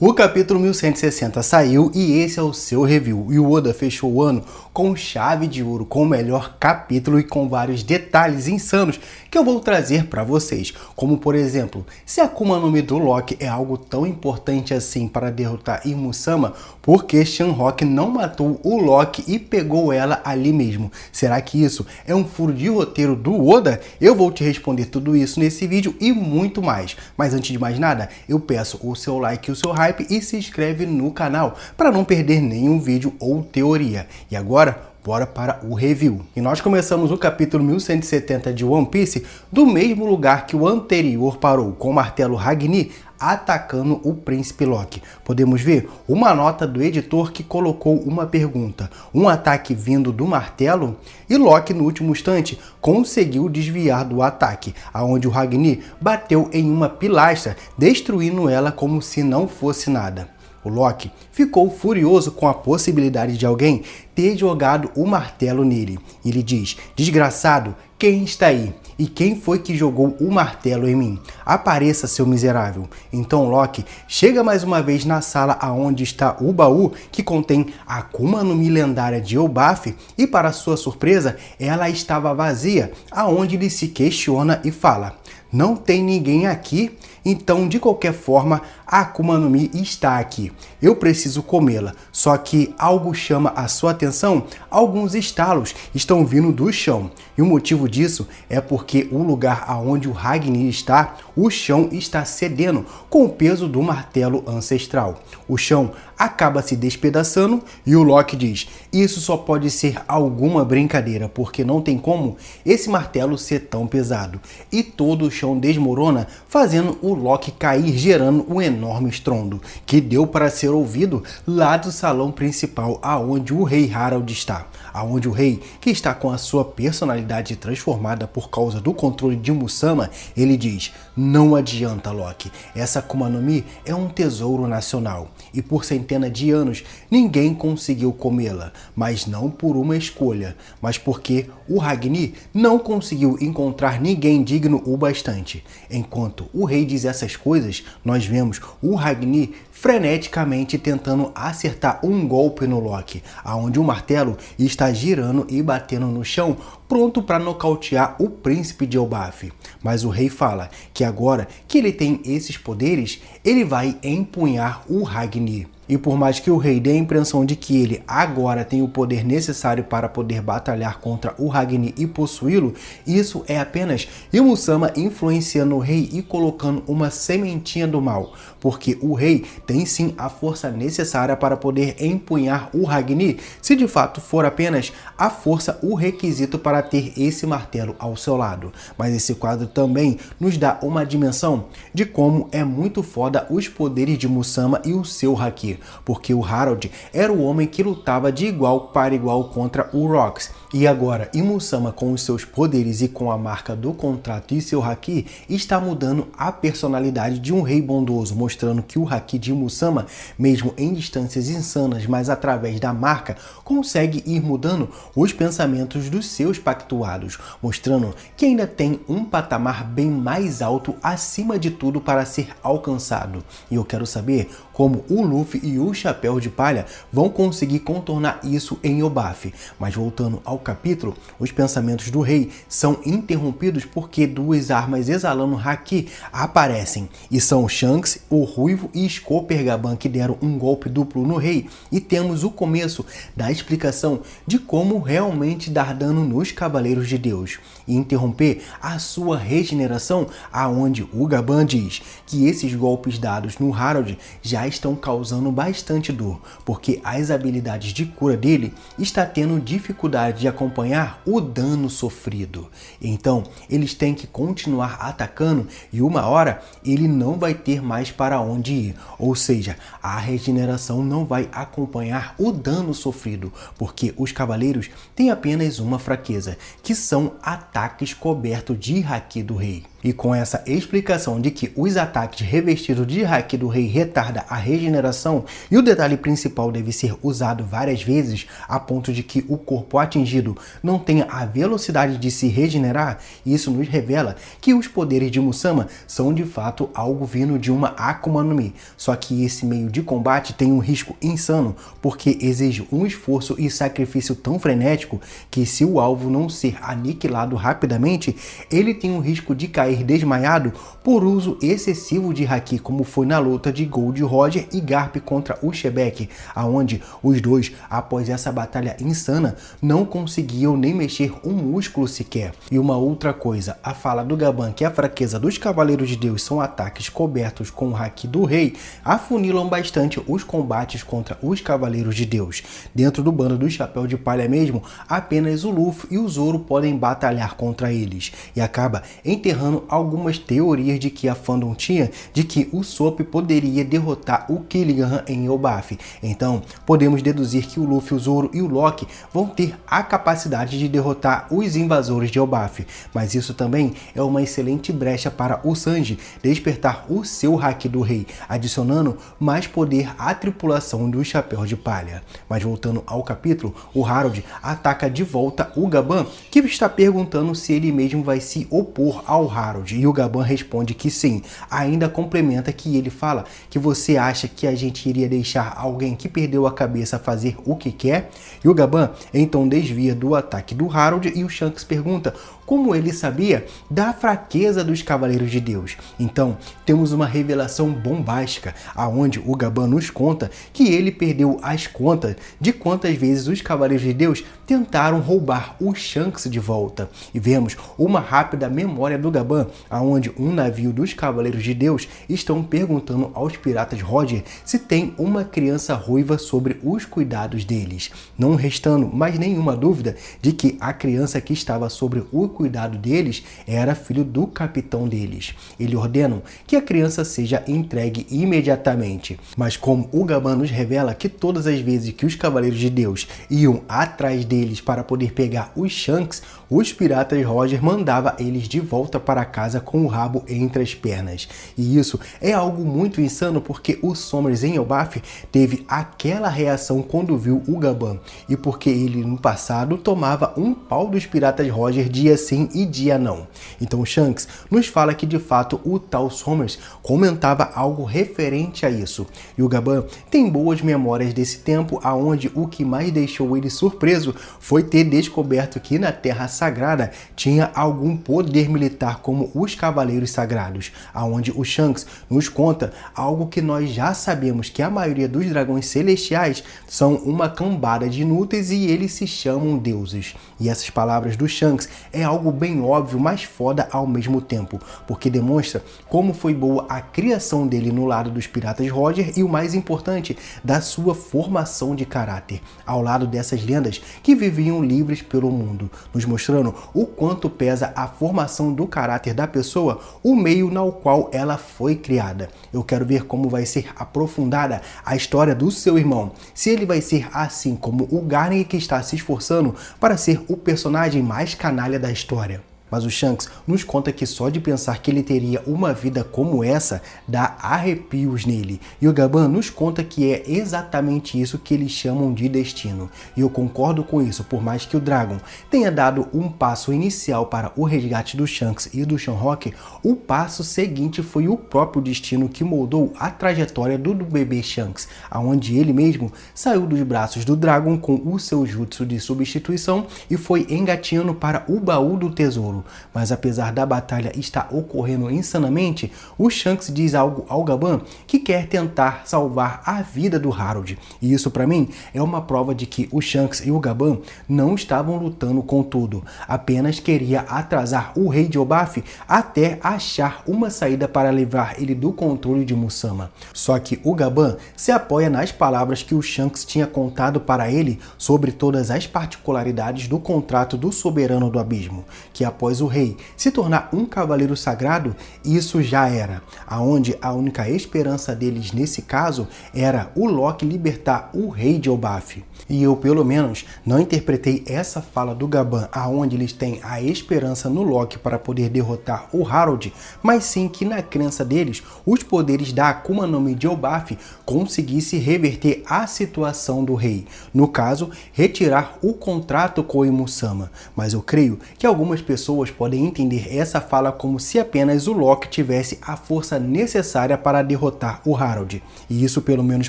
O capítulo 1160 saiu e esse é o seu review. E o Oda fechou o ano com chave de ouro, com o melhor capítulo e com vários detalhes insanos que eu vou trazer para vocês. Como por exemplo, se a Akuma no Mi do Loki é algo tão importante assim para derrotar Imusama, por que Shanrock não matou o Loki e pegou ela ali mesmo? Será que isso é um furo de roteiro do Oda? Eu vou te responder tudo isso nesse vídeo e muito mais. Mas antes de mais nada, eu peço o seu like e o seu hype e se inscreve no canal para não perder nenhum vídeo ou teoria. E agora, bora para o review. E nós começamos o capítulo 1170 de One Piece do mesmo lugar que o anterior parou, com o martelo Hagni atacando o príncipe Loki. Podemos ver uma nota do editor que colocou uma pergunta: um ataque vindo do martelo? E Loki, no último instante, conseguiu desviar do ataque, aonde o Hagni bateu em uma pilastra, destruindo ela como se não fosse nada. O Loki ficou furioso com a possibilidade de alguém ter jogado o martelo nele. Ele diz: desgraçado, quem está aí? E quem foi que jogou o martelo em mim? Apareça, seu miserável. Então Loki chega mais uma vez na sala aonde está o baú que contém a Akuma no Mi lendária de Elbaf e, para sua surpresa, ela estava vazia, aonde ele se questiona e fala: não tem ninguém aqui? Então, de qualquer forma, a Akuma no Mi está aqui. Eu preciso comê-la. Só que algo chama a sua atenção. Alguns estalos estão vindo do chão. E o motivo disso é porque o lugar aonde o Hagni está, o chão está cedendo com o peso do martelo ancestral. O chão acaba se despedaçando e o Loki diz: isso só pode ser alguma brincadeira, porque não tem como esse martelo ser tão pesado. E todo o chão desmorona, fazendo o Loki cair, gerando um enorme estrondo, que deu para ser ouvido lá do salão principal, aonde o rei Harald está. Aonde o rei, que está com a sua personalidade transformada por causa do controle de Musama, ele diz: não adianta, Loki, essa Akuma no Mi é um tesouro nacional, e por centenas de anos ninguém conseguiu comê-la, mas não por uma escolha, mas porque o Hagni não conseguiu encontrar ninguém digno o bastante. Enquanto o rei diz essas coisas, nós vemos o Hagni freneticamente tentando acertar um golpe no Loki, aonde o martelo está girando e batendo no chão, pronto para nocautear o príncipe de Elbaf. Mas o rei fala que agora que ele tem esses poderes, ele vai empunhar o Hagni. E por mais que o rei dê a impressão de que ele agora tem o poder necessário para poder batalhar contra o Hagni e possuí-lo, isso é apenas Imusama influenciando o rei e colocando uma sementinha do mal, porque o rei tem sim a força necessária para poder empunhar o Hagni, se de fato for apenas a força o requisito para ter esse martelo ao seu lado. Mas esse quadro também nos dá uma dimensão de como é muito foda os poderes de Musama e o seu haki, porque o Harald era o homem que lutava de igual para igual contra o Rox. E agora, Imusama, com os seus poderes e com a marca do contrato e seu haki, está mudando a personalidade de um rei bondoso, mostrando que o haki de Imusama, mesmo em distâncias insanas, mas através da marca, consegue ir mudando os pensamentos dos seus pactuados, mostrando que ainda tem um patamar bem mais alto acima de tudo para ser alcançado. E eu quero saber como o Luffy e o Chapéu de Palha vão conseguir contornar isso em Elbaf. Mas voltando ao capítulo, os pensamentos do rei são interrompidos porque duas armas exalando haki aparecem, e são Shanks, o Ruivo e Scooper Gaban, que deram um golpe duplo no rei, e temos o começo da explicação de como realmente dar dano nos Cavaleiros de Deus e interromper a sua regeneração, aonde o Gaban diz que esses golpes dados no Harald já estão causando bastante dor, porque as habilidades de cura dele está tendo dificuldade de acompanhar o dano sofrido. Então eles têm que continuar atacando e uma hora ele não vai ter mais para onde ir, ou seja, a regeneração não vai acompanhar o dano sofrido, porque os cavaleiros têm apenas uma fraqueza, que são ataques cobertos de haki do rei. E com essa explicação de que os ataques revestidos de haki do rei retarda a regeneração e o detalhe principal deve ser usado várias vezes a ponto de que o corpo atingido não tenha a velocidade de se regenerar, isso nos revela que os poderes de Musama são de fato algo vindo de uma Akuma no Mi. Só que esse meio de combate tem um risco insano, porque exige um esforço e sacrifício tão frenético que se o alvo não ser aniquilado rapidamente, ele tem um risco de cair desmaiado por uso excessivo de haki, como foi na luta de Gold Roger e Garp contra o Shebek, aonde os dois, após essa batalha insana, não conseguiam nem mexer um músculo sequer. E uma outra coisa, a fala do Gaban que a fraqueza dos Cavaleiros de Deus são ataques cobertos com o haki do rei, afunilam bastante os combates contra os Cavaleiros de Deus. Dentro do bando do Chapéu de Palha mesmo, apenas o Luffy e o Zoro podem batalhar contra eles, e acaba enterrando algumas teorias de que a fandom tinha de que o Sop poderia derrotar o Killigan em Elbaf. Então, podemos deduzir que o Luffy, o Zoro e o Loki vão ter a capacidade de derrotar os invasores de Elbaf, mas isso também é uma excelente brecha para o Sanji despertar o seu haki do rei, adicionando mais poder à tripulação do Chapéu de Palha. Mas voltando ao capítulo, o Harold ataca de volta o Gaban, que está perguntando se ele mesmo vai se opor ao Harold, e o Gaban responde que sim. Ainda complementa que ele fala que você acha que a gente iria deixar alguém que perdeu a cabeça fazer o que quer? E o Gaban então desvia do ataque do Harold e o Shanks pergunta como ele sabia da fraqueza dos Cavaleiros de Deus. Então, temos uma revelação bombástica, aonde o Gaban nos conta que ele perdeu as contas de quantas vezes os Cavaleiros de Deus tentaram roubar o Shanks de volta. E vemos uma rápida memória do Gaban, aonde um navio dos Cavaleiros de Deus estão perguntando aos piratas Roger se tem uma criança ruiva sobre os cuidados deles, não restando mais nenhuma dúvida de que a criança que estava sobre o cuidado deles era filho do capitão deles. Eles ordenam que a criança seja entregue imediatamente, mas como o Gaban nos revela que todas as vezes que os Cavaleiros de Deus iam atrás deles para poder pegar os Shanks, os piratas Roger mandava eles de volta para casa com o rabo entre as pernas. E isso é algo muito insano, porque o Sommers em Elbaf teve aquela reação quando viu o Gaban, e porque ele no passado tomava um pau dos piratas Roger dia sim e dia não. Então o Shanks nos fala que de fato o tal Sommers comentava algo referente a isso, e o Gaban tem boas memórias desse tempo, aonde o que mais deixou ele surpreso foi ter descoberto que na Terra Sagrada tinha algum poder militar como os Cavaleiros Sagrados, aonde o Shanks nos conta algo que nós já sabemos, que a maioria dos dragões celestiais são uma cambada de inúteis e eles se chamam deuses. E essas palavras do Shanks é algo bem óbvio, mas foda ao mesmo tempo, porque demonstra como foi boa a criação dele no lado dos piratas Roger e, o mais importante, da sua formação de caráter, ao lado dessas lendas que viviam livres pelo mundo, nos mostrando o quanto pesa a formação do caráter da pessoa, o meio no qual ela foi criada. Eu quero ver como vai ser aprofundada a história do seu irmão, se ele vai ser assim como o Garnet, que está se esforçando para ser o personagem mais canalha da história. Mas o Shanks nos conta que só de pensar que ele teria uma vida como essa dá arrepios nele. E o Gaban nos conta que é exatamente isso que eles chamam de destino. E eu concordo com isso, por mais que o Dragon tenha dado um passo inicial para o resgate do Shanks e do Shanrock, o passo seguinte foi o próprio destino que moldou a trajetória do bebê Shanks, aonde ele mesmo saiu dos braços do Dragon com o seu jutsu de substituição e foi engatinhando para o baú do tesouro. Mas apesar da batalha estar ocorrendo insanamente, o Shanks diz algo ao Gaban que quer tentar salvar a vida do Harold. E isso para mim é uma prova de que o Shanks e o Gaban não estavam lutando com tudo, apenas queria atrasar o rei de Elbaf até achar uma saída para livrar ele do controle de Musama. Só que o Gaban se apoia nas palavras que o Shanks tinha contado para ele sobre todas as particularidades do contrato do Soberano do Abismo, que após após o rei se tornar um cavaleiro sagrado, isso já era, aonde a única esperança deles nesse caso era o Loki libertar o rei de Elbaf. E eu, pelo menos, não interpretei essa fala do Gaban aonde eles têm a esperança no Loki para poder derrotar o Harold, mas sim que na crença deles, os poderes da Akuma no Mi de Elbaf conseguisse reverter a situação do rei. No caso, retirar o contrato com o Imusama. Mas eu creio que algumas pessoas podem entender essa fala como se apenas o Loki tivesse a força necessária para derrotar o Harold. E isso, pelo menos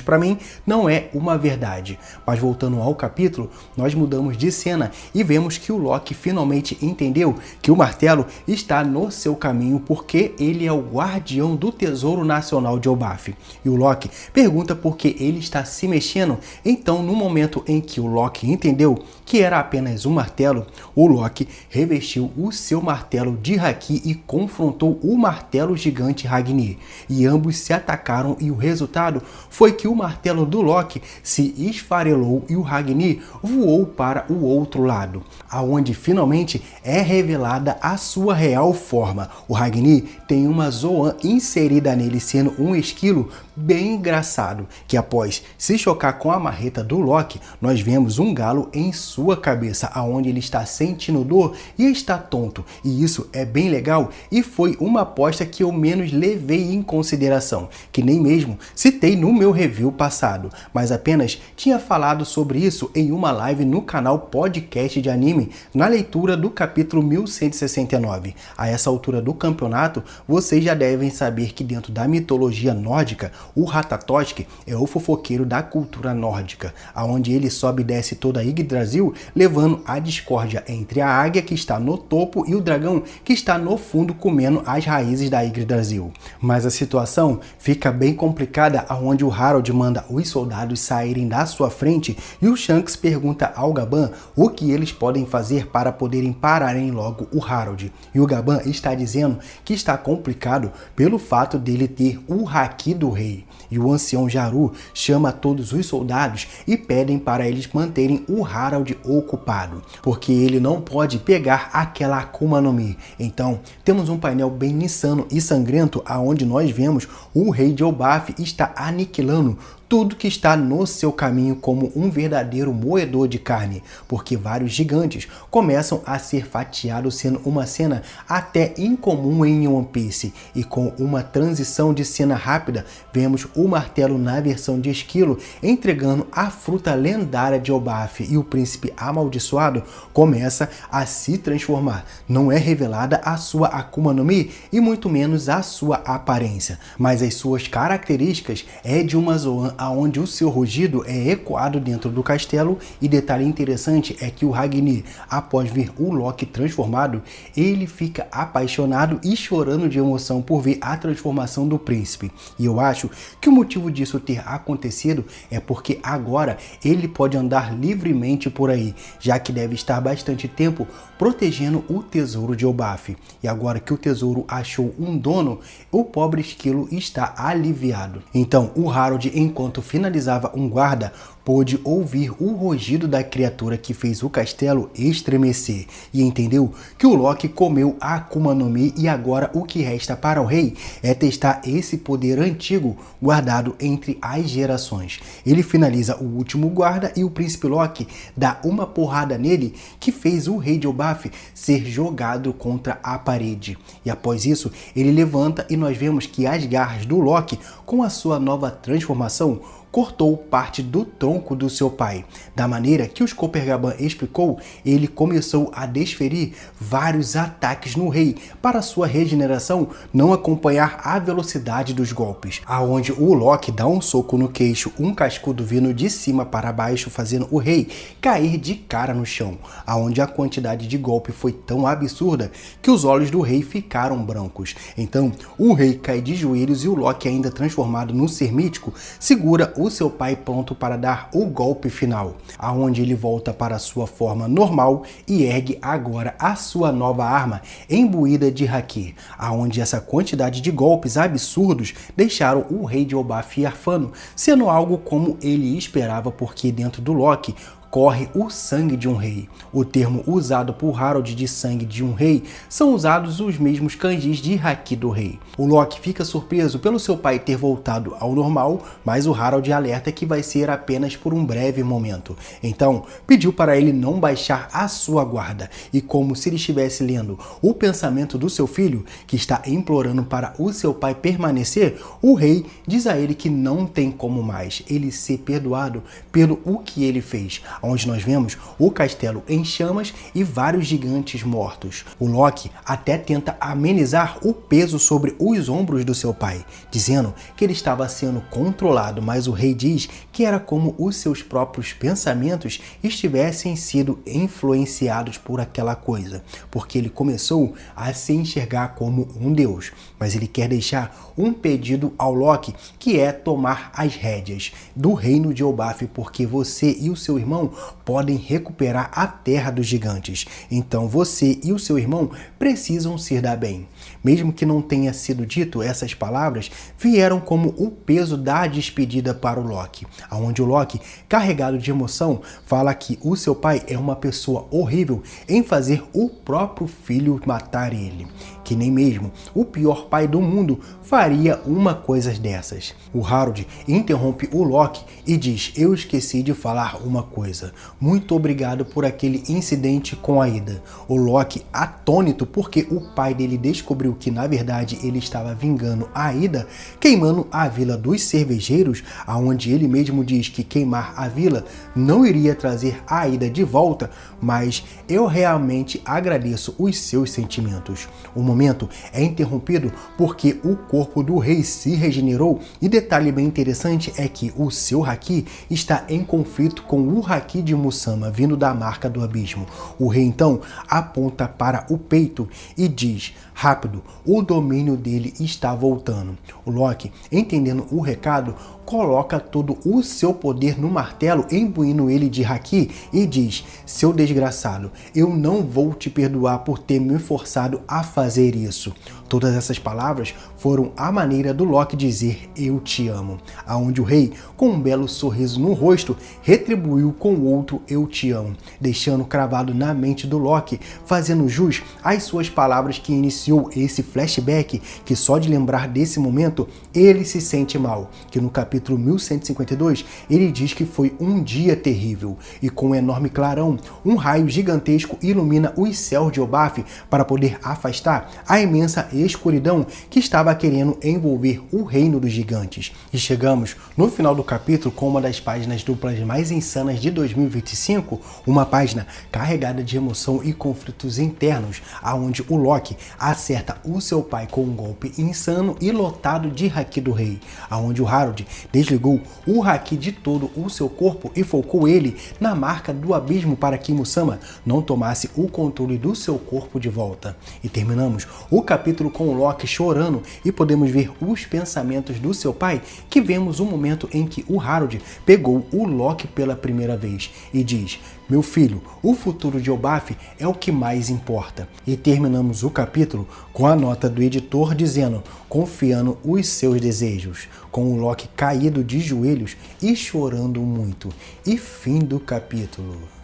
para mim, não é uma verdade. Mas voltando ao capítulo, nós mudamos de cena e vemos que o Loki finalmente entendeu que o martelo está no seu caminho porque ele é o guardião do Tesouro Nacional de Elbaf. E o Loki pergunta por que ele está se mexendo. Então, no momento em que o Loki entendeu que era apenas um martelo, o Loki revestiu o seu martelo de Haki e confrontou o martelo gigante Ragni. E ambos se atacaram e o resultado foi que o martelo do Loki se esfarelou e o Ragni voou para o outro lado, aonde finalmente é revelada a sua real forma. O Ragni tem uma Zoan inserida nele, sendo um esquilo bem engraçado, que após se chocar com a marreta do Loki, nós vemos um galo em sua cabeça, aonde ele está sentindo dor e está tonto. E isso é bem legal e foi uma aposta que eu menos levei em consideração, que nem mesmo citei no meu review passado, mas apenas tinha falado sobre isso em uma live no canal Podcast de Anime, na leitura do capítulo 1169. A essa altura do campeonato, vocês já devem saber que dentro da mitologia nórdica, o Ratatosk é o fofoqueiro da cultura nórdica, aonde ele sobe e desce toda a Yggdrasil, levando a discórdia entre a águia que está no topo e o dragão que está no fundo comendo as raízes da Yggdrasil. Mas a situação fica bem complicada, aonde o Harold manda os soldados saírem da sua frente e o Shanks pergunta ao Gaban o que eles podem fazer para poderem pararem logo o Harold. E o Gaban está dizendo que está complicado pelo fato dele ter o Haki do rei. E o ancião Jaru chama todos os soldados e pedem para eles manterem o Harold ocupado, porque ele não pode pegar aquela Akuma no Mi. Então, temos um painel bem insano e sangrento, aonde nós vemos o rei de Elbaf está aniquilando tudo que está no seu caminho como um verdadeiro moedor de carne, porque vários gigantes começam a ser fatiados, sendo uma cena até incomum em One Piece. E com uma transição de cena rápida, vemos o martelo na versão de esquilo entregando a fruta lendária de Elbaf, e o príncipe amaldiçoado começa a se transformar. Não é revelada a sua Akuma no Mi e muito menos a sua aparência, mas as suas características é de uma Zoan, aonde o seu rugido é ecoado dentro do castelo. E detalhe interessante é que o Ragni, após ver o Loki transformado, ele fica apaixonado e chorando de emoção por ver a transformação do príncipe. E eu acho que o motivo disso ter acontecido é porque agora ele pode andar livremente por aí, já que deve estar bastante tempo protegendo o tesouro de Elbaf. E agora que o tesouro achou um dono, o pobre esquilo está aliviado. Então o Harold, enquanto finalizava um guarda, pôde ouvir o rugido da criatura que fez o castelo estremecer e entendeu que o Loki comeu a Akuma no Mi, e agora o que resta para o rei é testar esse poder antigo guardado entre as gerações. Ele finaliza o último guarda e o príncipe Loki dá uma porrada nele que fez o rei de Elbaf ser jogado contra a parede. E após isso ele levanta e nós vemos que as garras do Loki, com a sua nova transformação, cortou parte do tronco do seu pai. Da maneira que o Scooper Gaban explicou, ele começou a desferir vários ataques no rei para sua regeneração não acompanhar a velocidade dos golpes, aonde o Loki dá um soco no queixo, um cascudo vindo de cima para baixo, fazendo o rei cair de cara no chão, aonde a quantidade de golpe foi tão absurda que os olhos do rei ficaram brancos. Então o rei cai de joelhos e o Loki, ainda transformado no ser mítico, segura o seu pai pronto para dar o golpe final, aonde ele volta para sua forma normal e ergue agora a sua nova arma imbuída de Haki, aonde essa quantidade de golpes absurdos deixaram o rei de Elbaf arfando, sendo algo como ele esperava, porque dentro do Loki corre o sangue de um rei. O termo usado por Harold de sangue de um rei são usados os mesmos kanjis de haki do rei. O Loki fica surpreso pelo seu pai ter voltado ao normal, mas o Harold alerta que vai ser apenas por um breve momento. Então, pediu para ele não baixar a sua guarda e, como se ele estivesse lendo o pensamento do seu filho, que está implorando para o seu pai permanecer, o rei diz a ele que não tem como mais ele ser perdoado pelo o que ele fez, onde nós vemos o castelo em chamas e vários gigantes mortos. O Loki até tenta amenizar o peso sobre os ombros do seu pai, dizendo que ele estava sendo controlado, mas o rei diz que era como os seus próprios pensamentos estivessem sido influenciados por aquela coisa, porque ele começou a se enxergar como um deus. Mas ele quer deixar um pedido ao Loki, que é tomar as rédeas do reino de Elbaf, porque você e o seu irmão podem recuperar a terra dos gigantes. Então você e o seu irmão precisam se dar bem. Mesmo que não tenha sido dito, essas palavras vieram como o peso da despedida para o Loki, onde o Loki, carregado de emoção, fala que o seu pai é uma pessoa horrível em fazer o próprio filho matar ele, que nem mesmo o pior pai do mundo faria uma coisa dessas. O Harold interrompe o Loki e diz: eu esqueci de falar uma coisa. Muito obrigado por aquele incidente com a Ida. O Loki, atônito porque o pai dele descobriu que na verdade ele estava vingando a Ida, queimando a vila dos cervejeiros, aonde ele mesmo diz que queimar a vila não iria trazer a Ida de volta, mas eu realmente agradeço os seus sentimentos. O momento é interrompido porque o corpo do rei se regenerou e detalhe bem interessante é que o seu haki está em conflito com o haki de Musama vindo da marca do abismo. O rei então aponta para o peito e diz: rápido, o domínio dele está voltando. O Loki, entendendo o recado, coloca todo o seu poder no martelo, imbuindo ele de haki e diz: seu desgraçado, eu não vou te perdoar por ter me forçado a fazer isso. Todas essas palavras foram a maneira do Loki dizer eu te amo, aonde o rei, com um belo sorriso no rosto, retribuiu com outro eu te amo, deixando cravado na mente do Loki, fazendo jus às suas palavras que iniciou esse flashback, que só de lembrar desse momento ele se sente mal, que no capítulo 1152 ele diz que foi um dia terrível e com um enorme clarão, um raio gigantesco ilumina os céus de Elbaf para poder afastar a imensa escuridão que estava querendo envolver o reino dos gigantes. E chegamos no final do capítulo com uma das páginas duplas mais insanas de 2025, uma página carregada de emoção e conflitos internos, aonde o Loki acerta o seu pai com um golpe insano e lotado de haki do rei, aonde o Harold desligou o haki de todo o seu corpo e focou ele na marca do abismo para que Musama não tomasse o controle do seu corpo de volta. E terminamos o capítulo com o Loki chorando e podemos ver os pensamentos do seu pai, que vemos o momento em que o Harold pegou o Loki pela primeira vez e diz: meu filho, o futuro de Elbaf é o que mais importa. E terminamos o capítulo com a nota do editor dizendo: confiando os seus desejos, com o Loki caído de joelhos e chorando muito. E fim do capítulo.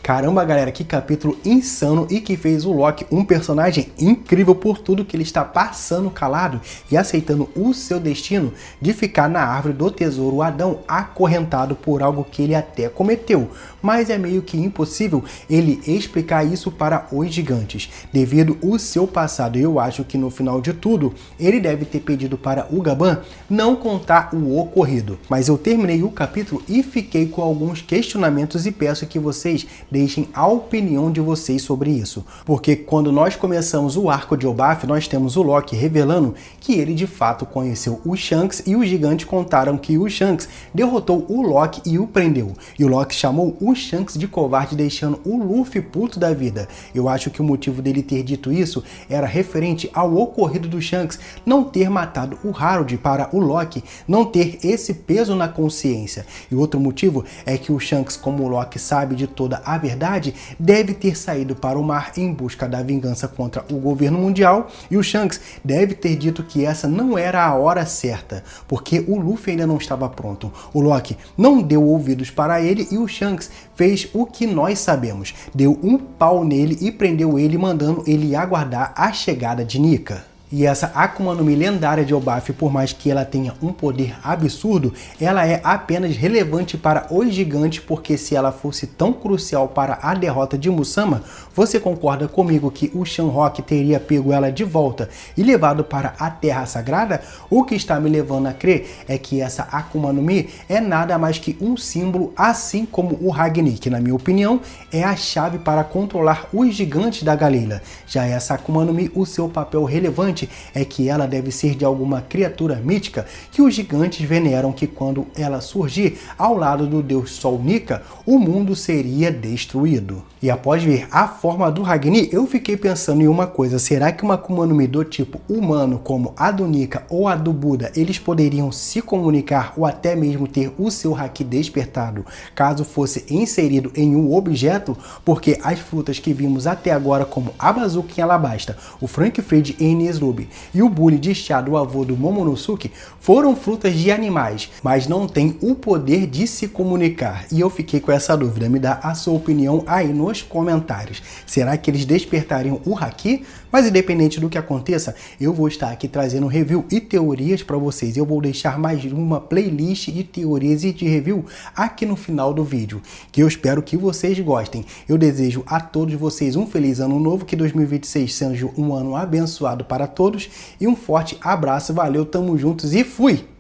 Caramba, galera, que capítulo insano e que fez o Loki um personagem incrível por tudo que ele está passando calado e aceitando o seu destino de ficar na árvore do tesouro Adão acorrentado por algo que ele até cometeu, mas é meio que impossível ele explicar isso para os gigantes devido ao seu passado. Eu acho que no final de tudo ele deve ter pedido para o Gaban não contar o ocorrido, mas eu terminei o capítulo e fiquei com alguns questionamentos e peço que vocês deixem a opinião de vocês sobre isso, porque quando nós começamos o arco de Elbaf, nós temos o Loki revelando que ele de fato conheceu o Shanks e os gigantes contaram que o Shanks derrotou o Loki e o prendeu, e o Loki chamou o Shanks de covarde, deixando o Luffy puto da vida. Eu acho que o motivo dele ter dito isso era referente ao ocorrido do Shanks não ter matado o Harold para o Loki não ter esse peso na consciência, e outro motivo é que o Shanks, como o Loki sabe de toda a verdade, deve ter saído para o mar em busca da vingança contra o governo mundial, e o Shanks deve ter dito que essa não era a hora certa, porque o Luffy ainda não estava pronto. O Loki não deu ouvidos para ele e o Shanks fez o que nós sabemos, deu um pau nele e prendeu ele, mandando ele aguardar a chegada de Nika. E essa Akuma no Mi lendária de Elbaf, por mais que ela tenha um poder absurdo, ela é apenas relevante para os gigantes, porque se ela fosse tão crucial para a derrota de Musama, você concorda comigo que o Shanrock teria pego ela de volta e levado para a Terra Sagrada? O que está me levando a crer é que essa Akuma no Mi é nada mais que um símbolo, assim como o Ragni, que na minha opinião é a chave para controlar os gigantes da Galeila. Já essa Akuma no Mi, o seu papel relevante é que ela deve ser de alguma criatura mítica que os gigantes veneram, que quando ela surgir ao lado do deus Sol Nika, o mundo seria destruído. E após ver a forma do Ragni, eu fiquei pensando em uma coisa: será que uma Akuma no Mi do tipo humano, como a do Nika ou a do Buda, eles poderiam se comunicar ou até mesmo ter o seu Haki despertado caso fosse inserido em um objeto? Porque as frutas que vimos até agora, como a Bazooka em Alabasta, o Frank Fried em Enies Lobby e o Bully de chá do avô do Momonosuke, foram frutas de animais, mas não tem o poder de se comunicar. E eu fiquei com essa dúvida. Me dá a sua opinião aí nos comentários. Será que eles despertariam o Haki? Mas independente do que aconteça, eu vou estar aqui trazendo review e teorias para vocês. Eu vou deixar mais uma playlist de teorias e de review aqui no final do vídeo, que eu espero que vocês gostem. Eu desejo a todos vocês um feliz ano novo, que 2026 seja um ano abençoado para todos, e um forte abraço, valeu, tamo juntos e fui!